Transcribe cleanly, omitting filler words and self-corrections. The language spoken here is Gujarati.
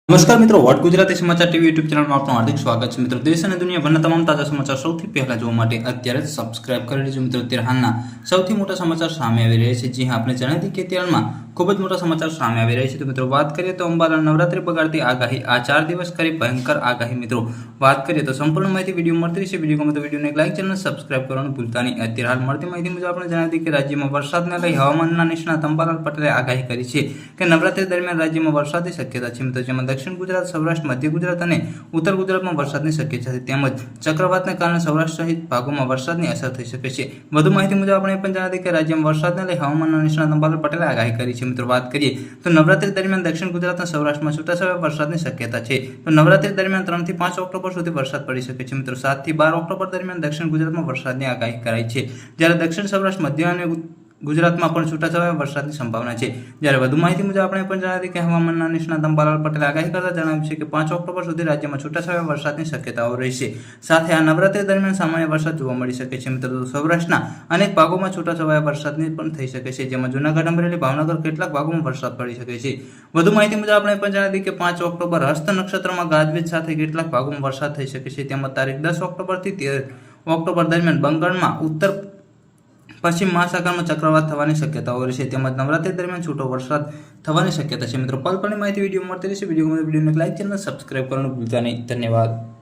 નમસ્કાર મિત્રો, વોટ ગુજરાતી સમાચાર ટીવી યુટ્યુબ ચેનલમાં આપનું હાર્દિક સ્વાગત છે। મિત્રો, દેશ અને દુનિયાભરના તમામ તાજા સમાચાર સૌથી પહેલા જોવા માટે અત્યારે જ સબસ્ક્રાઇબ કરી લેજો। મિત્રો, અત્યારે હાલના સૌથી મોટા સમાચાર સામે આવી રહ્યા છે। જી હા, આપણે જણાવી દઈએ કે અત્યારમાં ખૂબ જ મોટા સમાચાર સામે આવી રહ્યા છે। તો મિત્રો, વાત કરીએ તો અંબાલા નવરાત્રી બગાડતી આગાહી, આ 4 દિવસ કરી ભયંકર આગાહી। મિત્રો, વાત કરીએ તો સંપૂર્ણ માહિતી વિડીયો મળતી રહેશે। વિડીયો ગમે તો વિડીયોને એક લાઈક, ચેનલ સબસ્ક્રાઇબ કરવાનું ભૂલતા નહીં। અત્યારે હાલ મળતી માહિતી મુજબ આપણે જણાવી દઈએ કે રાજ્યમાં વરસાદને લઈ હવામાનના નિષ્ણાત અંબાલાલ પટેલે આગાહી કરી છે કે નવરાત્રી દરમિયાન રાજ્યમાં વરસાદની શક્યતા છે। મિત્રો, જેમાં દક્ષિણ ગુજરાત, સૌરાષ્ટ્ર, મધ્ય ગુજરાત અને ઉત્તર ગુજરાતમાં વરસાદની શક્યતા છે, તેમજ ચક્રવાતને કારણે સૌરાષ્ટ્ર સહિત ભાગોમાં વરસાદની અસર થઈ શકે છે। વધુ માહિતી મુજબ આપણે પણ જણાવી કે રાજ્યમાં વરસાદને લઈ હવામાનના નિષ્ણાત અંબાલાલ પટેલે આગાહી કરી છે। મિત્રો, વાત કરીએ તો નવરાત્રી દરમિયાન દક્ષિણ ગુજરાત અને સૌરાષ્ટ્રમાં છૂટાછવાયા વરસાદની શક્યતા છે। તો નવરાત્રી દરમિયાન 3 થી 5 ઓક્ટોબર સુધી વરસાદ પડી શકે છે। મિત્રો, 7 થી 12 ઓક્ટોબર દરમિયાન દક્ષિણ ગુજરાતમાં વરસાદની આગાહી કરાઈ છે, જ્યારે દક્ષિણ સૌરાષ્ટ્ર, મધ્ય અને ગુજરાતમાં પણ છૂટાછવાયા વરસાદની સંભાવના છે। જ્યારે વધુ માહિતી મુજબ આપણે પણ જણાવી કે હવામાનના નિષ્ણાત અંબાલાલ પટેલે આગાહી કરતા જણાવ્યું છે કે 5 ઓક્ટોબર સુધી રાજ્યમાં છૂટાછવાયા વરસાદની શક્યતાઓ રહેશે। સાથે આ નવરાત્રી દરમિયાન સામાન્ય વરસાદ જોવા મળી શકે છે। મિત્રો, સૌરાષ્ટ્રના અનેક ભાગોમાં છૂટાછવાયા વરસાદની પણ થઈ શકે છે, જેમાં જૂનાગઢ, અમરેલી, ભાવનગર કેટલાક ભાગોમાં વરસાદ પડી શકે છે। વધુ માહિતી મુજબ આપણે પણ જણાવી કે 5 ઓક્ટોબર હસ્ત નક્ષત્રમાં ગાજવીજ સાથે કેટલાક ભાગોમાં વરસાદ થઈ શકે છે। તેમજ તારીખ 10 ઓક્ટોબરથી 13 ઓક્ટોબર દરમિયાન બંગાળમાં ઉત્તર પશ્ચિમ મહાસાગરમાં ચક્રવાત થવાની શક્યતાઓ રહેશે, તેમજ નવરાત્રી દરમિયાન છૂટો વરસાદ થવાની શક્યતા છે। મિત્રો, પલપલની માહિતી વિડીયો મળતી રહેશે। વિડીયોને લાઈક, ચેનલ સબસ્ક્રાઇબ કરવાનું ભૂલતા નહીં। ધન્યવાદ।